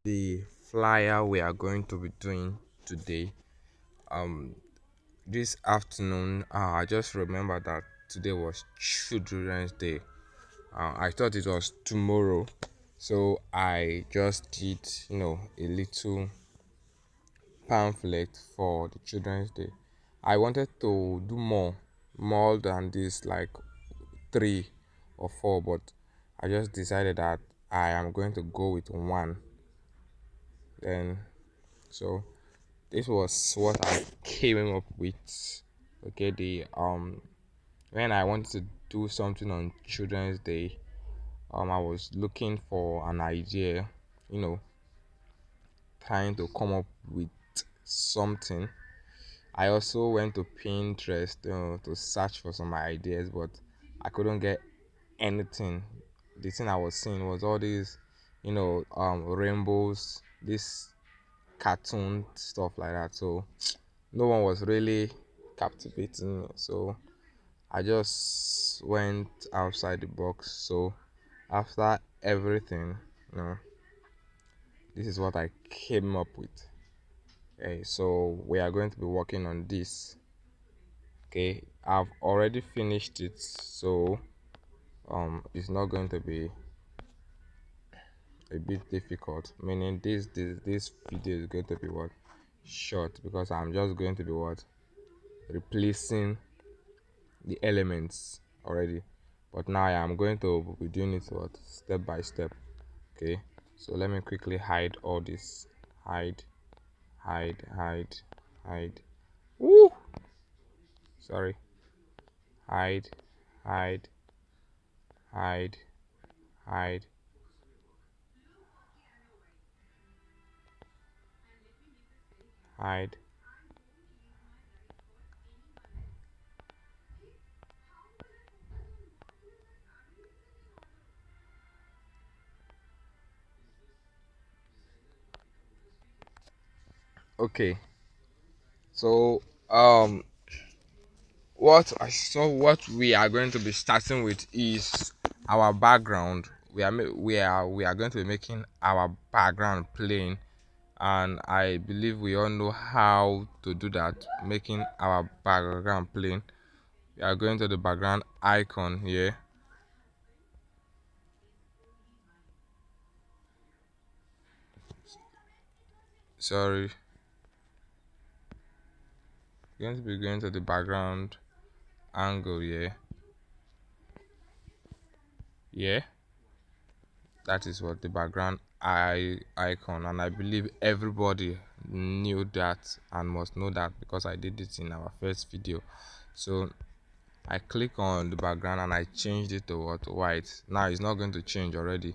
The flyer we are going to be doing today. Um, this afternoon, I just remember that today was Children's Day. I thought it was tomorrow, so I just did, a little pamphlet for the Children's Day. I wanted to do more than this, like 3 or 4, but I just decided that I am going to go with one. Then, so this was what I came up with. Okay, the when I wanted to do something on Children's Day, I was looking for an idea, you know, trying to come up with something. I also went to Pinterest to search for some ideas, but I couldn't get anything. The thing I was seeing was all these, rainbows, this cartoon stuff like that. So no one was really captivating me. So I just went outside the box. So after everything, you know, this is what I came up with. Okay, so we are going to be working on this. Okay, I've already finished it, so it's not going to be a bit difficult. Meaning this video is going to be what short because I'm just going to be what replacing the elements already, but now I am going to be doing it what step by step. Okay, so let me quickly hide all this. Hide. Woo! Sorry. Hide, hide, hide, hide. Hide. Okay, so what we are going to be starting with is our background. We are going to be making our background plain, and I believe we all know how to do that, making our background plain. We are going to the background icon here. Sorry, we're going to be going to the background angle here. Yeah, that is what the background icon, and I believe everybody knew that and must know that because I did it in our first video. So I click on the background and I changed it to what white. Now it's not going to change already.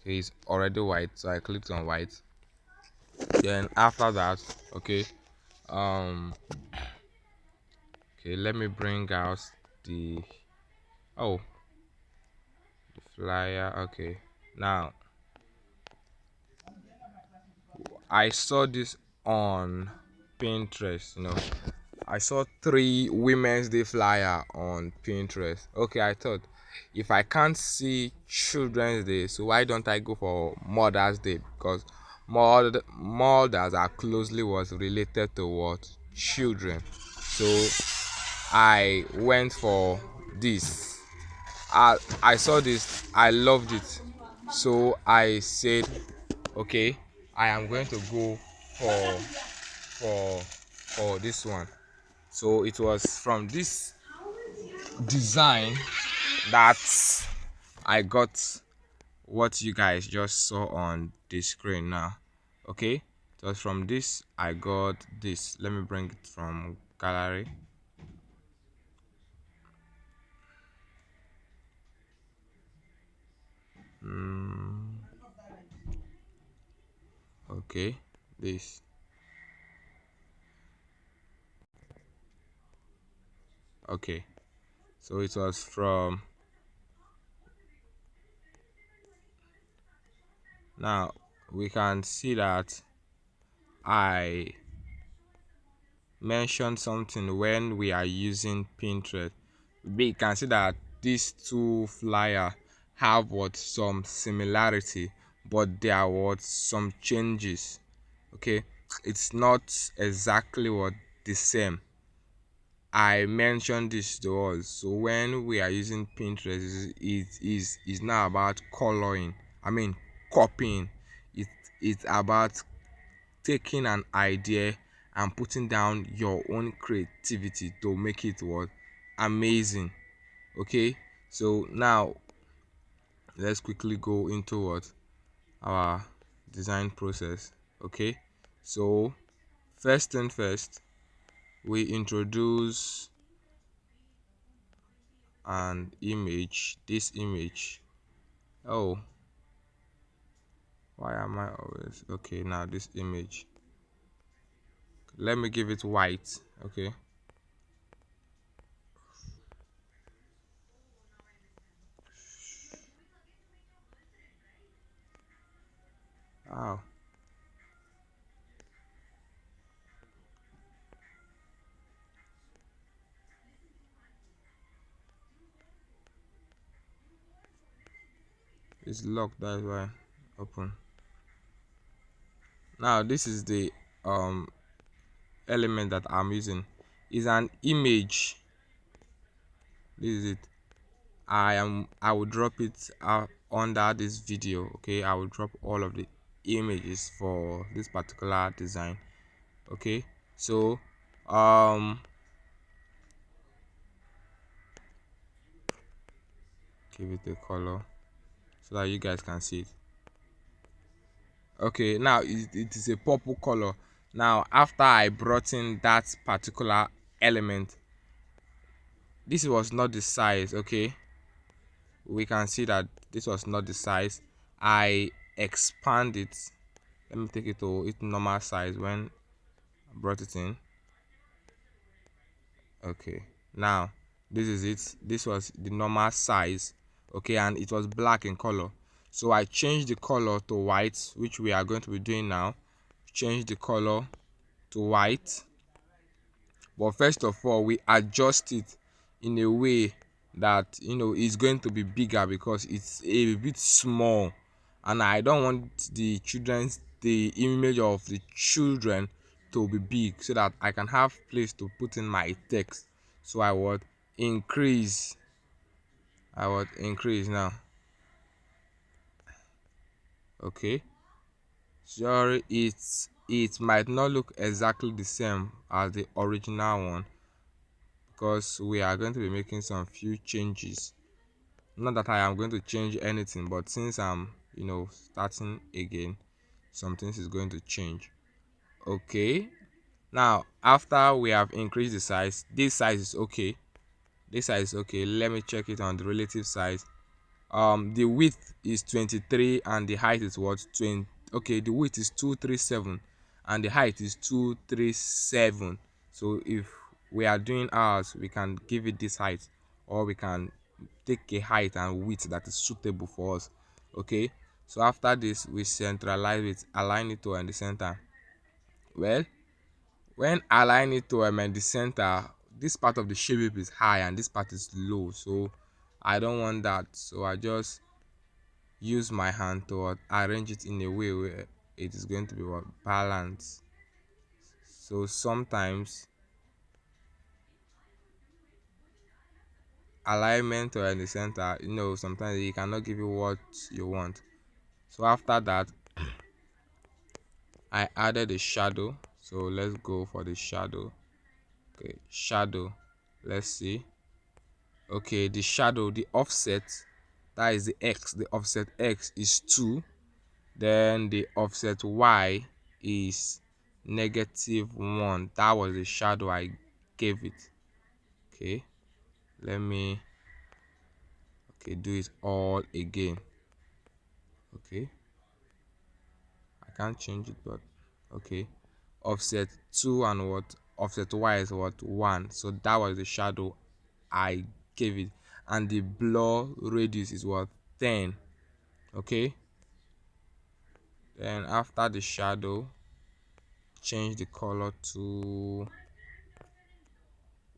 Okay, it's already white, so I clicked on white. Then after that, okay, um okay, let me bring out the oh the flyer. Okay, now I saw this on Pinterest. I saw 3 Women's Day flyer on Pinterest. Okay, I thought if I can't see Children's Day, so why don't I go for Mother's Day? Because mothers are closely was related to what children. So I went for this. I saw this. I loved it. So I said, okay, I am going to go for this one. So it was from this design that I got what you guys just saw on the screen now. Okay, it was from this I got this. Let me bring it from gallery. Okay, this. Okay, so it was from. Now we can see that I mentioned something when we are using Pinterest. We can see that these two flyer have what some similarity, but there was some changes. Okay, it's not exactly what the same. I mentioned this to us. So when we are using Pinterest, it is now about coloring. I mean, copying. It it's about taking an idea and putting down your own creativity to make it what amazing. Okay, so now let's quickly go into what our design process. Okay, so first thing first, we introduce an image. This image, oh, why am I always okay? Now this image, let me give it white. Okay, wow, it's locked, that's why. Open. Now this is the um element that I'm using. Is an image. This is it. I will drop it under this video. Okay, I will drop all of the images for this particular design. Okay, so um give it a color so that you guys can see it. Okay, now it is a purple color. Now after I brought in that particular element, this was not the size. Okay, we can see that this was not the size. I expand it. Let me take it to its normal size when I brought it in. Okay, now this is it. This was the normal size. Okay, and it was black in color, so I changed the color to white, which we are going to be doing now. Change the color to white, but first of all we adjust it in a way that it's going to be bigger because it's a bit small, and I don't want the image of the children to be big, so that I can have place to put in my text. So increase I would increase now. Okay, sorry, it might not look exactly the same as the original one because we are going to be making some few changes. Not that I am going to change anything, but since I'm starting again, some things is going to change. Okay, now after we have increased the size, this size is okay. This size is okay. Let me check it on the relative size. The width is 23 and the height is what 20. Okay, the width is 237 and the height is 237. So if we are doing ours, we can give it this height, or we can take a height and width that is suitable for us. Okay, so after this we centralize it, align it to in the center. Well, when align it to in the center, this part of the shape is high and this part is low, so I don't want that. So I just use my hand to arrange it in a way where it is going to be balanced. So sometimes alignment or in the center, sometimes it cannot give you what you want. So after that, I added a shadow. So let's go for the shadow. Okay, shadow. Let's see. Okay, the shadow, the offset, that is the x. The offset x is 2. Then the offset y is -1. That was the shadow I gave it. Okay, let me do it all again. Okay, I can't change it, but okay, offset 2 and what offset y is what 1. So that was the shadow I gave it, and the blur radius is what 10. Okay, then after the shadow, change the color to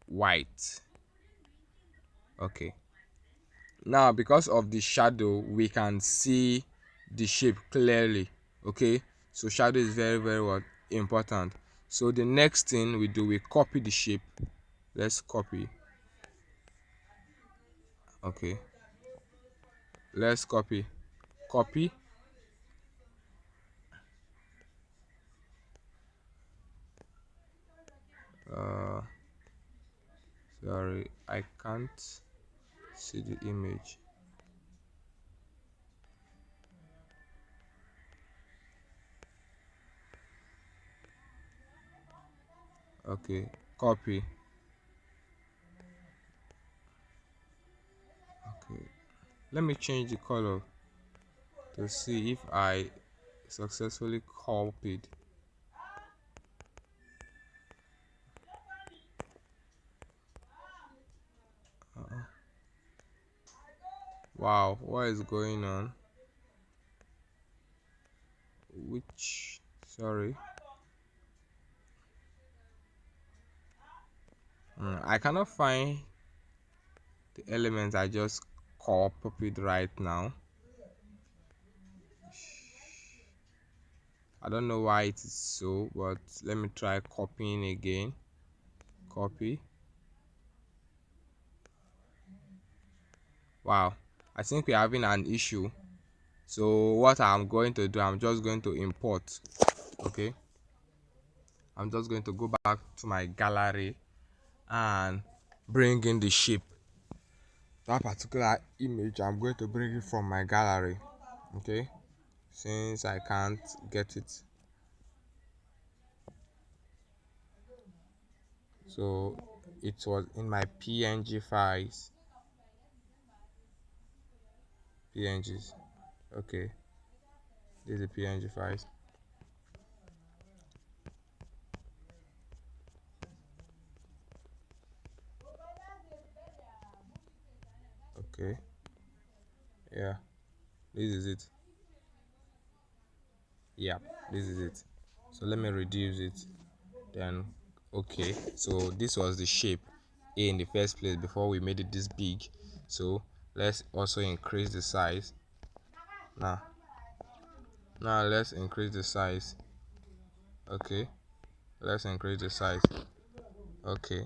white. Okay, now because of the shadow we can see the shape clearly. Okay, so shadow is very very what important. So the next thing we do, we copy the shape. Let's copy. Okay, let's copy. uh Sorry, I can't see the image. Okay, copy. Okay, let me change the color to see if I successfully copied. Wow, what is going on? Which, sorry. I cannot find the elements I just copied right now. I don't know why it is so, but let me try copying again. Copy. Wow, I think we're having an issue. So what I'm going to do, I'm just going to import. Okay, I'm just going to go back to my gallery and bring in the shape. That particular image, I'm going to bring it from my gallery. Okay, since I can't get it, so it was in my png files. Pngs. Okay, this is the png files. Okay, yeah, this is it. Yeah, this is it. So let me reduce it. Then okay, so this was the shape A in the first place before we made it this big. So let's also increase the size. Now let's increase the size. Okay, let's increase the size. Okay,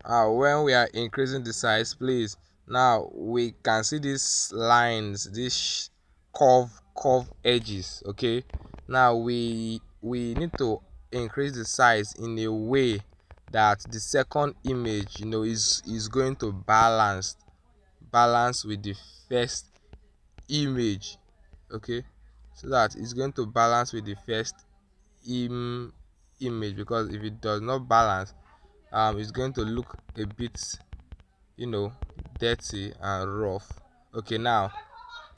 when we are increasing the size, please, now we can see these lines, these curve edges. Okay, now we need to increase the size in a way that the second image, is going to balance with the first image. Okay, so that it's going to balance with the first image, because if it does not balance, it's going to look a bit, you know dirty and rough. Okay, now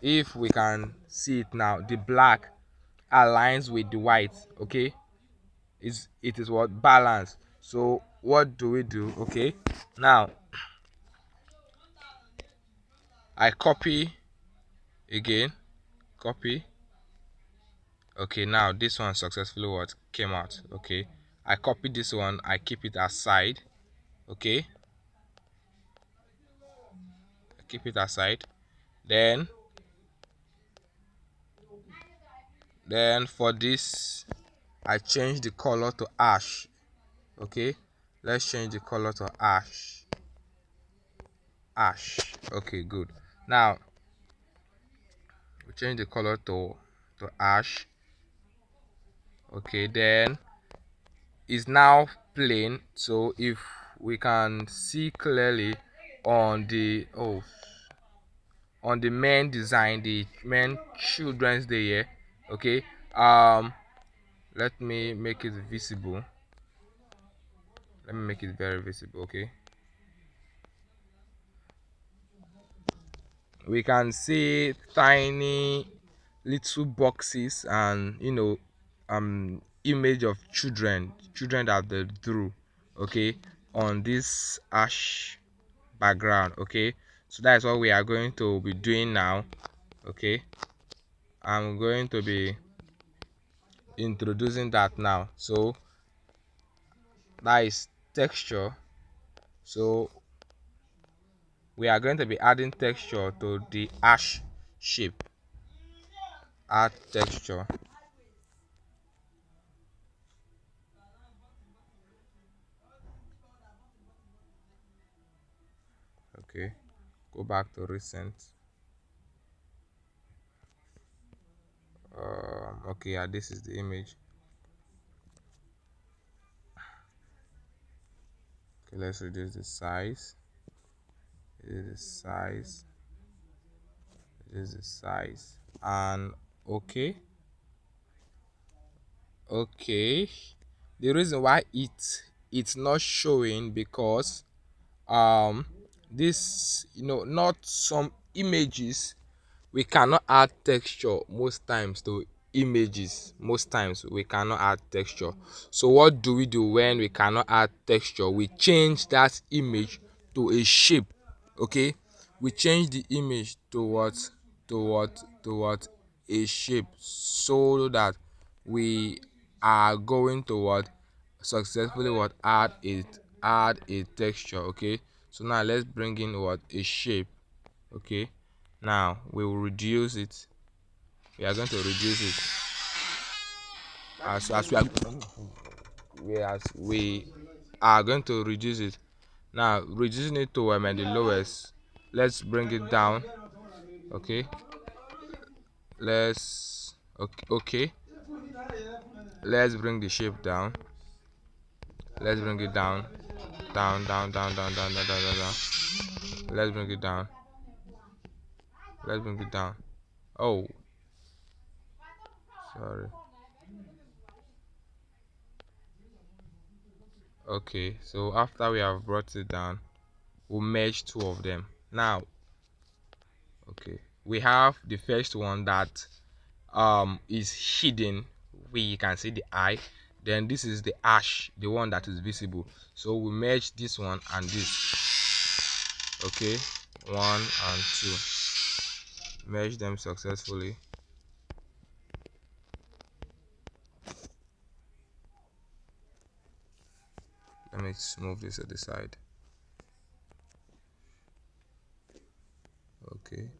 if we can see it now, the black aligns with the white. Okay, it is what balance. So what do we do? Okay, now I copy again. Copy. Okay, now this one successfully what came out. Okay, I copy this one, I keep it aside. Okay, I keep it aside. Then for this, I change the color to ash. Okay, let's change the color to ash. Okay, good. Now we change the color to ash. Okay, then it's now plain. So if we can see clearly on the main design, the main children's day here. Okay, let me make it visible. Let me make it very visible. Okay, we can see tiny little boxes and image of children that they drew. Okay, on this ash background. Okay, so that's what we are going to be doing now. Okay, I'm going to be introducing that now. So that is texture. So we are going to be adding texture to the ash shape. Add texture. Okay, go back to recent. Okay, yeah, this is the image. Okay, let's reduce the size. Reduce the size. Reduce the size. And okay, okay. The reason why it's not showing because this, not some images we cannot add texture most times to images. Most times we cannot add texture. So what do we do when we cannot add texture? We change that image to a shape. Okay, we change the image to what a shape, so that we are going to what successfully what add a texture. Okay, so now let's bring in what a shape. Okay, now we will reduce it. We are going to reduce it as we are going to reduce it. Now reducing it to at the lowest. Let's bring it down. Okay, okay, let's bring the shape down. Let's bring it down. Down. Let's bring it down. Let's bring it down. Oh, sorry. Okay, so after we have brought it down, we'll merge two of them. Now, okay, we have the first one that is hidden. We can see the eye. Then this is the ash, the one that is visible. So we merge this one and this. Okay, 1 and 2. Merge them successfully. Let me just move this to the side. Okay.